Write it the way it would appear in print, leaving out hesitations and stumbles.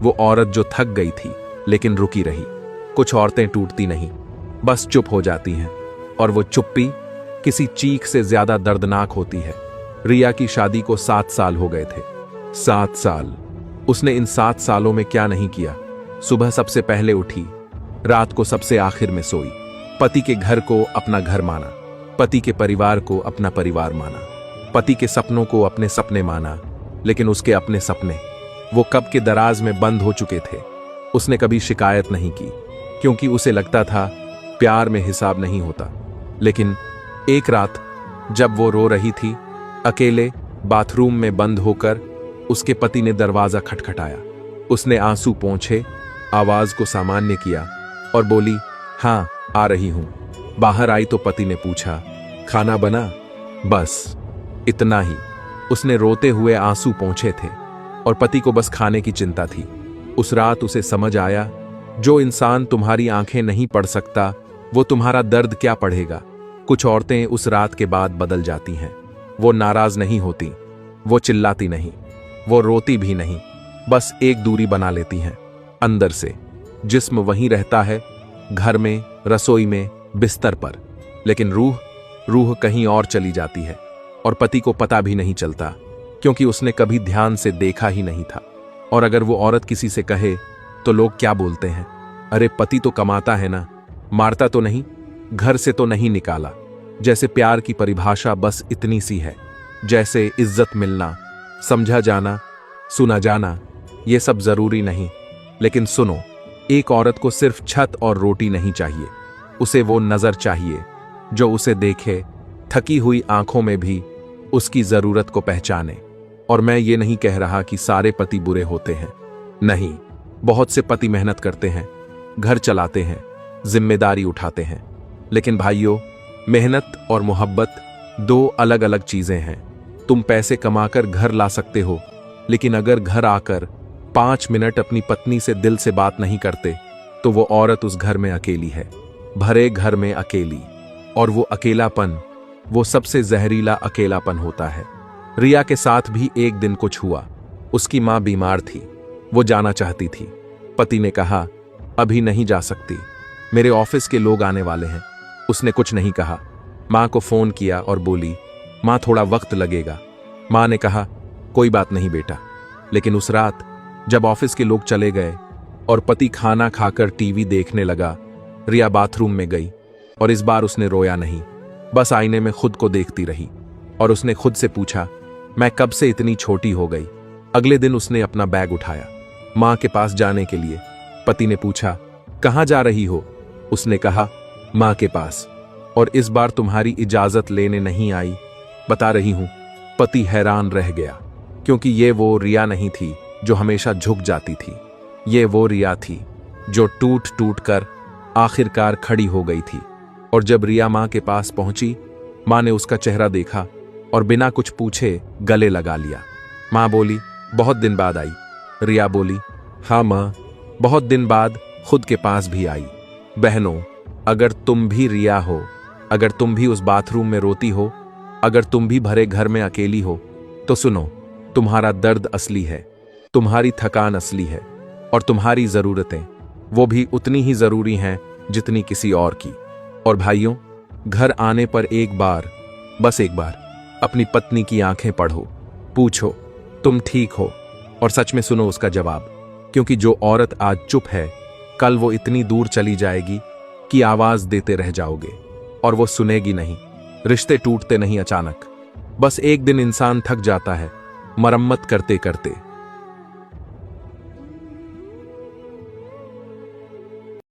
वो औरत जो थक गई थी लेकिन रुकी रही। कुछ औरतें टूटती नहीं, बस चुप हो जाती हैं, और वो चुप्पी किसी चीख से ज्यादा दर्दनाक होती है। रिया की शादी को 7 साल हो गए थे। 7 साल। उसने इन 7 सालों में क्या नहीं किया। सुबह सबसे पहले उठी, रात को सबसे आखिर में सोई। पति के घर को अपना घर माना, पति के परिवार को अपना परिवार माना, पति के सपनों को अपने सपने माना। लेकिन उसके अपने सपने वो कब के दराज में बंद हो चुके थे। उसने कभी शिकायत नहीं की, क्योंकि उसे लगता था प्यार में हिसाब नहीं होता। लेकिन एक रात जब वो रो रही थी अकेले बाथरूम में बंद होकर, उसके पति ने दरवाजा खटखटाया। उसने आंसू पोंछे, आवाज को सामान्य किया और बोली, हाँ आ रही हूं। बाहर आई तो पति ने पूछा, खाना बना? बस इतना ही। उसने रोते हुए आंसू पोंछे थे और पति को बस खाने की चिंता थी। उस रात उसे समझ आया, जो इंसान तुम्हारी आंखें नहीं पढ़ सकता वो तुम्हारा दर्द क्या पढ़ेगा। कुछ औरतें उस रात के बाद बदल जाती हैं। वो नाराज नहीं होती, वो चिल्लाती नहीं, वो रोती भी नहीं, बस एक दूरी बना लेती हैं अंदर से। जिस्म वहीं रहता है, घर में, रसोई में, बिस्तर पर, लेकिन रूह कहीं और चली जाती है। और पति को पता भी नहीं चलता, क्योंकि उसने कभी ध्यान से देखा ही नहीं था। और अगर वो औरत किसी से कहे तो लोग क्या बोलते हैं, अरे पति तो कमाता है ना, मारता तो नहीं, घर से तो नहीं निकाला। जैसे प्यार की परिभाषा बस इतनी सी है, जैसे इज्जत मिलना, समझा जाना, सुना जाना, ये सब जरूरी नहीं। लेकिन सुनो, एक औरत को सिर्फ छत और रोटी नहीं चाहिए, उसे वो नजर चाहिए जो उसे देखे, थकी हुई आंखों में भी उसकी जरूरत को पहचाने। और मैं ये नहीं कह रहा कि सारे पति बुरे होते हैं, नहीं, बहुत से पति मेहनत करते हैं, घर चलाते हैं, जिम्मेदारी उठाते हैं। लेकिन भाइयों, मेहनत और मोहब्बत 2 अलग अलग चीजें हैं। तुम पैसे कमाकर घर ला सकते हो, लेकिन अगर घर आकर 5 मिनट अपनी पत्नी से दिल से बात नहीं करते तो वो औरत उस घर में अकेली है, भरे घर में अकेली। और वो अकेलापन, वो सबसे जहरीला अकेलापन होता है। रिया के साथ भी एक दिन कुछ हुआ। उसकी मां बीमार थी, वो जाना चाहती थी। पति ने कहा, अभी नहीं जा सकती, मेरे ऑफिस के लोग आने वाले हैं। उसने कुछ नहीं कहा। मां को फोन किया और बोली, मां थोड़ा वक्त लगेगा। मां ने कहा, कोई बात नहीं बेटा। लेकिन उस रात जब ऑफिस के लोग चले गए और पति खाना खाकर टीवी देखने लगा, रिया बाथरूम में गई और इस बार उसने रोया नहीं, बस आईने में खुद को देखती रही। और उसने खुद से पूछा, मैं कब से इतनी छोटी हो गई। अगले दिन उसने अपना बैग उठाया मां के पास जाने के लिए। पति ने पूछा, कहां जा रही हो? उसने कहा, मां के पास, और इस बार तुम्हारी इजाजत लेने नहीं आई, बता रही हूं। पति हैरान रह गया, क्योंकि ये वो रिया नहीं थी जो हमेशा झुक जाती थी। ये वो रिया थी जो टूट टूट कर आखिरकार खड़ी हो गई थी। और जब रिया मां के पास पहुंची, मां ने उसका चेहरा देखा और बिना कुछ पूछे गले लगा लिया। मां बोली, बहुत दिन बाद आई। रिया बोली, हाँ मां, बहुत दिन बाद खुद के पास भी आई। बहनों, अगर तुम भी रिया हो, अगर तुम भी उस बाथरूम में रोती हो, अगर तुम भी भरे घर में अकेली हो, तो सुनो, तुम्हारा दर्द असली है, तुम्हारी थकान असली है, और तुम्हारी जरूरतें वो भी उतनी ही जरूरी हैं जितनी किसी और की। और भाइयों, घर आने पर एक बार, बस एक बार, अपनी पत्नी की आंखें पढ़ो, पूछो तुम ठीक हो, और सच में सुनो उसका जवाब। क्योंकि जो औरत आज चुप है, कल वो इतनी दूर चली जाएगी कि आवाज देते रह जाओगे और वो सुनेगी नहीं। रिश्ते टूटते नहीं अचानक, बस एक दिन इंसान थक जाता है मरम्मत करते करते।